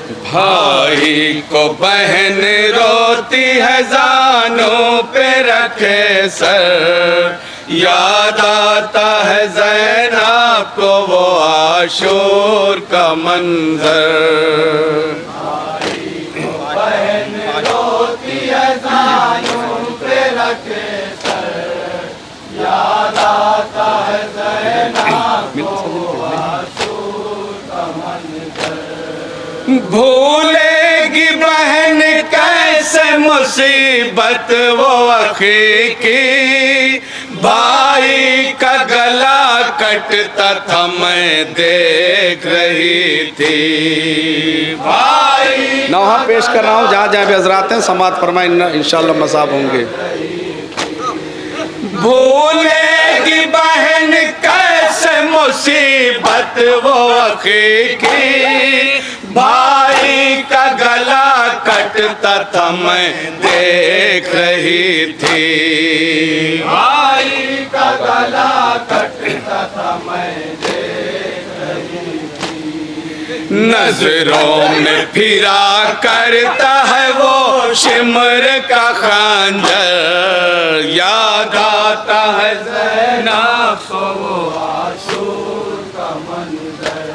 भाई को बहन रोती है जानों पे रखे सर, याद आता है ज़ैनब को वो आशूर का मंजर। भाई को बहन रोती है जानों पे रखे सर, याद आता है ज़ैनब को वो आशूर का मंजर। भूलेगी बहन कैसे मुसीबत वो अखी की, भाई का गला कटता था मैं देख रही थी। भाई नौहा पेश कर रहा हूँ, जहाँ जहाँ भी हजरात हैं समात फरमाए, इंशाअल्लाह मसाब होंगे। भूलेगी बहन कैसे मुसीबत वो अखी की, भाई का गला कटता था मैं देख रही थी। भाई का गला कटता था मैं देख रही थी। नजरों में फिरा करता है वो शिमर का खंजर, याद आता है ज़ैनब को वो आशूर का मंजर।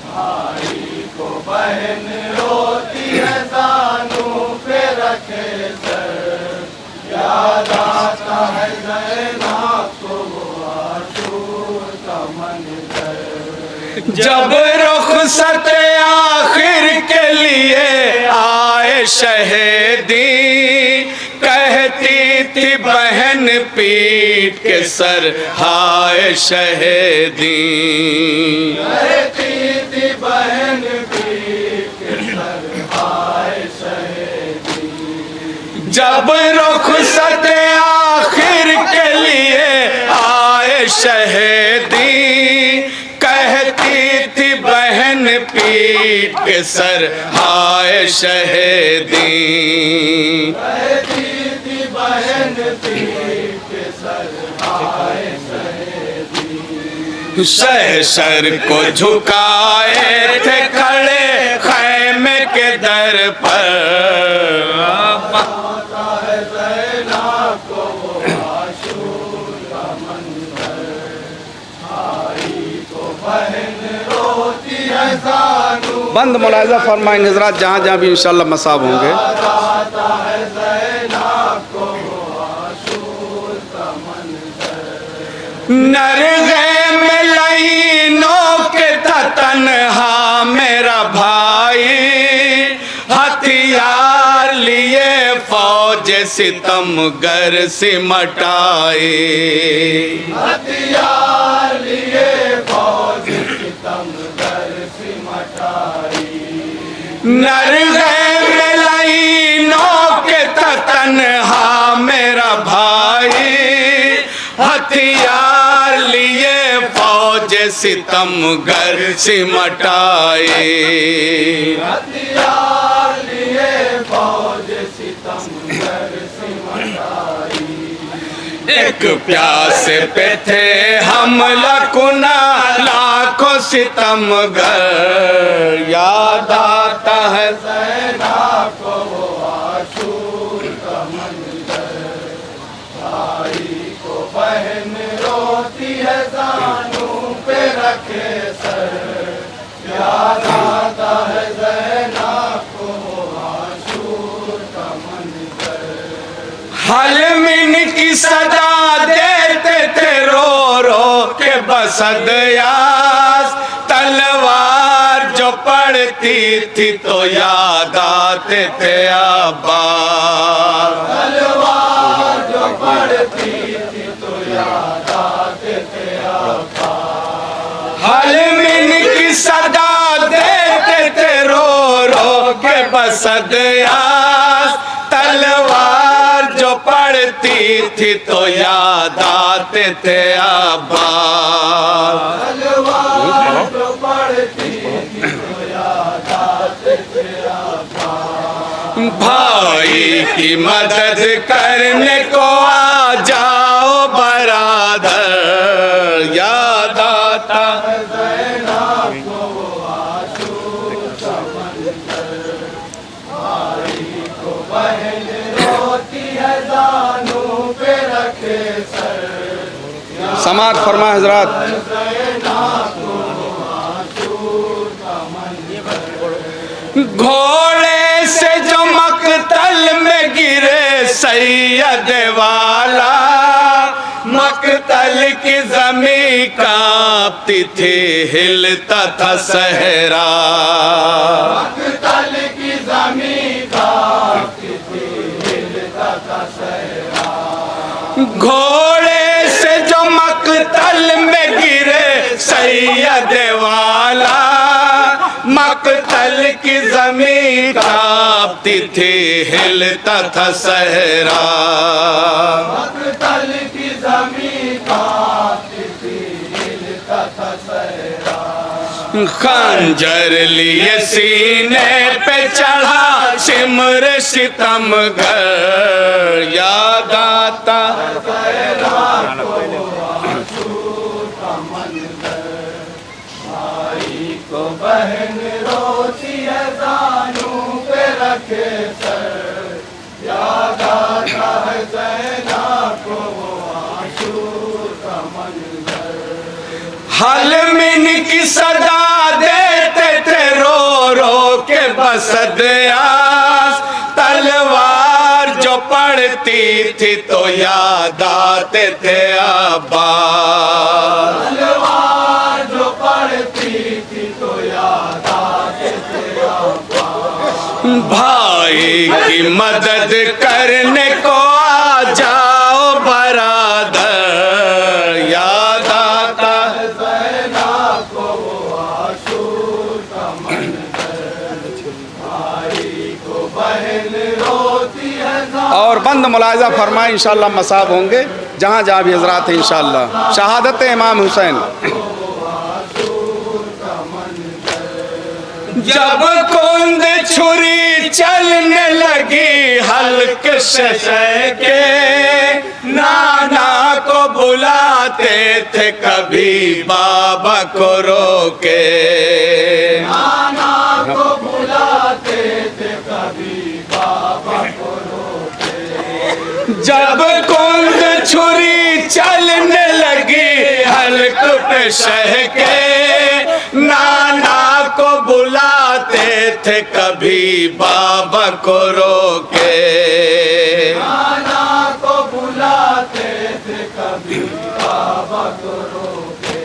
भाई को बहन रोती है जानों पे रखे सर, याद आता है ज़ैनब को वो आशूर का मंजर। जब रुखसत आखिर के लिए आए शहीदी, कहती थी बहन पीट के सर हाय शहीदी। कहती थी बहन पीट के सर हाय शहीदी। जब रुखसत आखिर के लिए आए शहीदी, कहती थी बहन पीट के सर हाय शहीदी। कहती थी बहन पीट के सर हाय शहीदी। शहर को झुकाए थे खड़े खैमे के दर पर, आता है ज़ैनब को वो आशूर का मंजर। भाई को बहन रोती है जानों बंद मुलाहिज़ा फरमाएं हजरात, जहाँ जहाँ भी इंशाअल्लाह मसाब होंगे। आता है ज़ैनब को वो आशूर का मंजर। नरगे में लाइनों के था तन्हा मेरा भाई, हथियार लिए फौज सितमगर सिमटाए। हथियार लिए फौज सितमगर सिमटाई। नरगे में लाइनों के था तन्हा मेरा भाई, हथियार लिए फौज सितमगर सिमटाए। हथियार लिए फौज सितमगर सिमटाई। एक प्यासे पे थे हमला कुना लाखों सितमगर, याद आता है ज़ैनब को वो आशूर का मंजर। भाई को बहन रोती है जानों पे रखे सर, याद आता है ज़ैनब को वो आशूर का मंजर। हलमिन की सदा देते थे रो रो के बसद यास, तलवार जो पड़ती थी तो याद आते थे अब्बास। तलवार जो पड़ती थी तो याद आते थे अब्बास। हलमिन की सदा देते थे रो रो के बसद यास, तलवार जो पड़ती थी तो याद आते थे अब्बास। तलवार जो पड़ती थी तो याद आते थे अब्बास। भाई की मदद करने को आ जाओ बरादर, याद आता ज़ैनब को वो आशूर का भाई को बहन रोती है दानों पे रखे सर, समात फरमाए हजरात। घोड़े से जो मकतल में गिरे सैयद वाला, मकतल की जमीन कांपती थी, हिलता था सहरा। मकतल की जमीन कांपती थी, हिलता था सहरा। घोड़े से जो मकतल में गिरे सैयद वाला, मकतल की जमीन कांपती थी, हिलता था सहरा। मकतल की जमीन कांपती थी, हिलता था सहरा। खंजर लिए सीने पे चढ़ा सिमर सितमगर, याद आता भाई को बहन रोती है दानों पे रखे सर, याद आता है ज़ैना को वो आशूर का मंजर। हल मिन की सदा देते थे रो रो के बसद आस, तलवार जो पड़ती थी तो याद आते थे अब्बास। तलवार जो पड़ती थी तो याद आते थे अब्बास। भाई की मदद करने को आ जाओ बरादर, याद आता ज़ैना को वो आशूर का मंजर। भाई को बहन रोती है और बंद मुलायजा फरमाए, इंशाअल्लाह मसाब होंगे जहाँ जहाँ भी हजरात हैं इंशाअल्लाह। शहादत इमाम हुसैन। जब कुंद छुरी चलने लगी हल्के शशे के, नाना को बुलाते थे कभी बाबा को रोके। नाना को बुलाते थे कभी बाबा को रोके। जब कुंद छुरी चलने लगी हल्के पे शह के, नाना को बुलाते थे कभी बाबा को रोके। नाना को बुलाते थे कभी बाबा को रोके।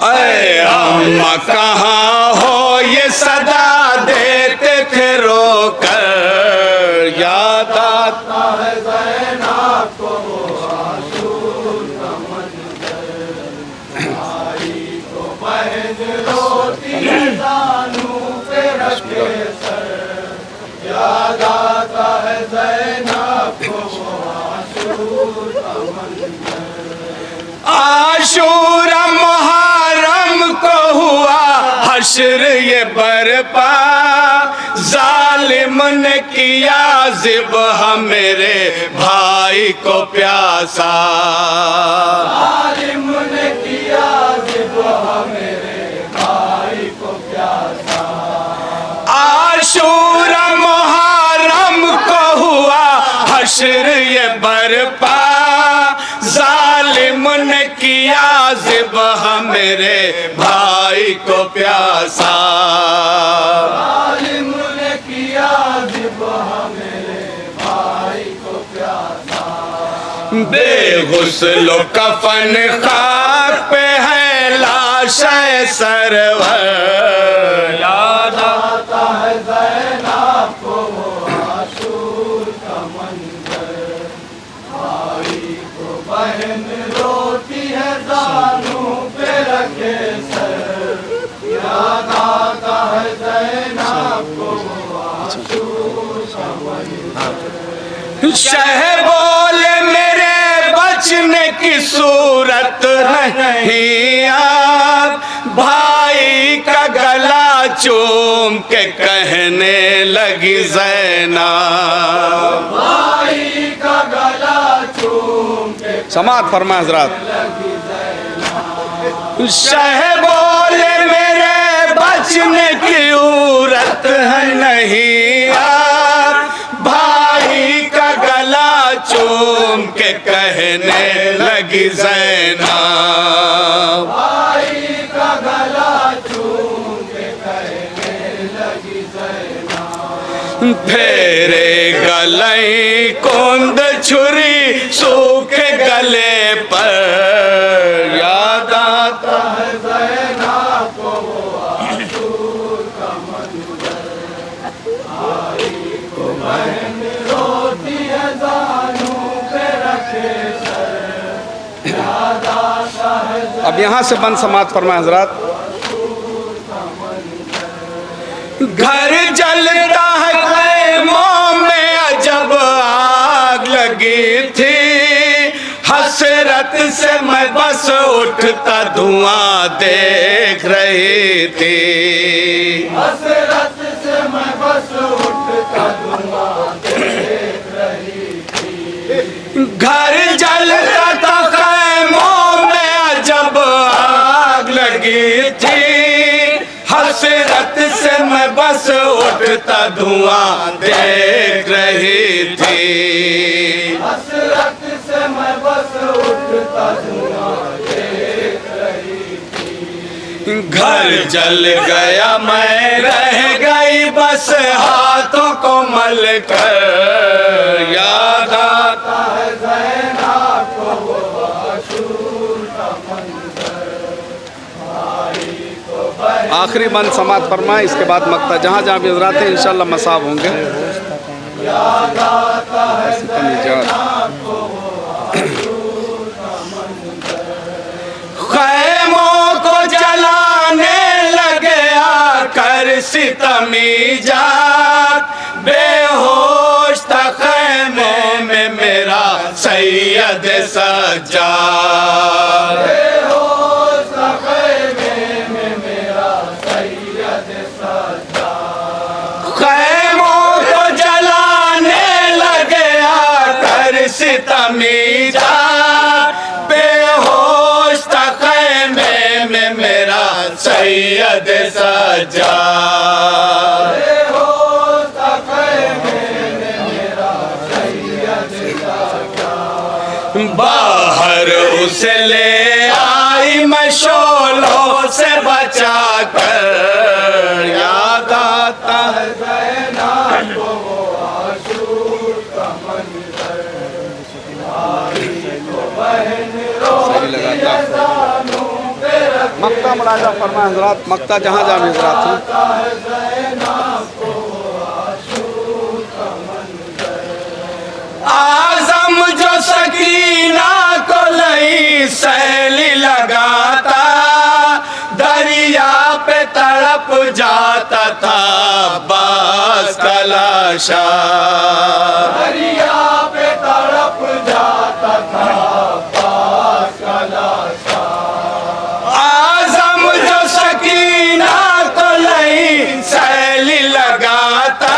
अरे अम्मा कहाँ हो ये सदा देते थे रोकर, याद आता है ज़ैना को वो आशूर का मंजर। भाई को बहन रोती है दानों पे रखे सर, याद आता है ज़ैना को वो आशूर का मंजर। आशूरा मुहर्रम को हुआ हश्र ये बरपा, जालिम ने किया ज़िब्ह मेरे भाई को प्यासा। जालिम ने किया ज़िब्ह मेरे भाई को प्यासा। आशूरा मुहर्रम को हुआ हश्र ये बरपा, जालिम ने किया ज़िब्ह मेरे भाई को प्यासा। जालिम ने किया ज़िब्ह मेरे भाई को प्यासा। बेगुस्लो कफन खाक पे है लाश सरवर, याद आता है ज़ैना को वो आशूर का मंजर। भाई को बहन रोती है दानों पे रखे सर, याद आता है ज़ैना को वो आशूर का मंजर। शह बोले मेरे बचने की सूरत नहीं आप, भाई का गला चूम के कहने लगी ज़ैना। भाई का गला चूम के समात फरमाए हजरात। शह बोले मेरे बच नाचने की उरत है नहीं यार, भाई का गला चूम के कहने लगी ज़ैनब, भाई का गला चूम के कहने लगी ज़ैनब। फेरे गले कुंद छुरी सूखे गले पर, याद आता है ज़ैनब को वो आशूर का मंजर, भाई को बहन रोती है जानू पे रखे सर, याद आता है अब यहाँ से बंद समात फरमाए हजरात। घर जलता है खैमों में अजब आग लगी थी, हसरत से मैं बस उठता धुआं देख रही थी, हसरत से मैं बस उठता धुआं देख रही थी। घर जलता था खैमों में अजब आग लगी थी, हसरत से मैं बस उठता धुआं देख रही थी, हसरत से मैं बस उठता धुआं देख रही थी। घर जल गया मैं रह गई बस हाथों को मल कर, याद आता है ज़ैनब को वो आशूर का मंजर, भाई को बहन आखिरी बंद समात फरमाए, इसके बाद मक्ता जहाँ जहाँ भी हजरात हैं इंशाल्लाह मसाब होंगे। याद आता है निजात। ज़ैनब को वो आशूर का मंजर, खैमों को जलाने लगे आकर सितमी जात, बेहोश था खैमे में मेरा सैयद सज्जाद, बेहोश था खैमे में मेरा सैयद सज्जाद। खैमों को जलाने लगे आकर सितमी जात, बेहोश था खैमे में मेरा सैयद सज्जाद, बेहोश था खैमे में मेरा सैयद सज्जाद। बाहर उसे ले आई मैं शोलों से बचा कर, याद आता है ज़ैनब को वो आशूर का मंजर, भाई को बहन रोती है जानू पे रखे मक्ता मुलाजा फरमाए हजरात, मक्ता जहाँ जहाँ भी हजरात हैं। आता है ज़ैनब को वो आशूर का मंजर, आजम जो सकीना को लई सैली लगाता, दरिया पे तड़प जाता था बास का लाशा, दरिया पे तड़प जाता था पास का लाशा। आजम जो सकीना को लई सैली लगाता,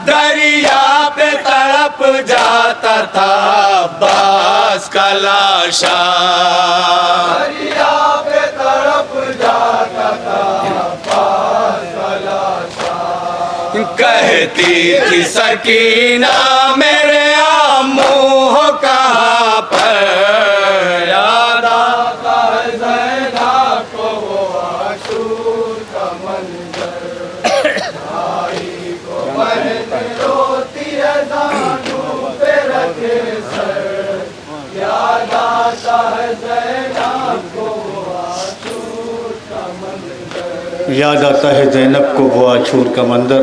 दरिया पे तड़प जाता था बास का लाशा, दरिया पे तड़प जाता था पास का लाशा। कहती थी सकीना मेरे आमू हो कहाँ पर, याद आता है ज़ैनब को वो आशूर का मंजर, भाई को बहन रोती है जानू पे रखे सर, याद आता है ज़ैनब को वो आशूर का मंजर। याद आता है ज़ैनब को वो आशूर का मंजर।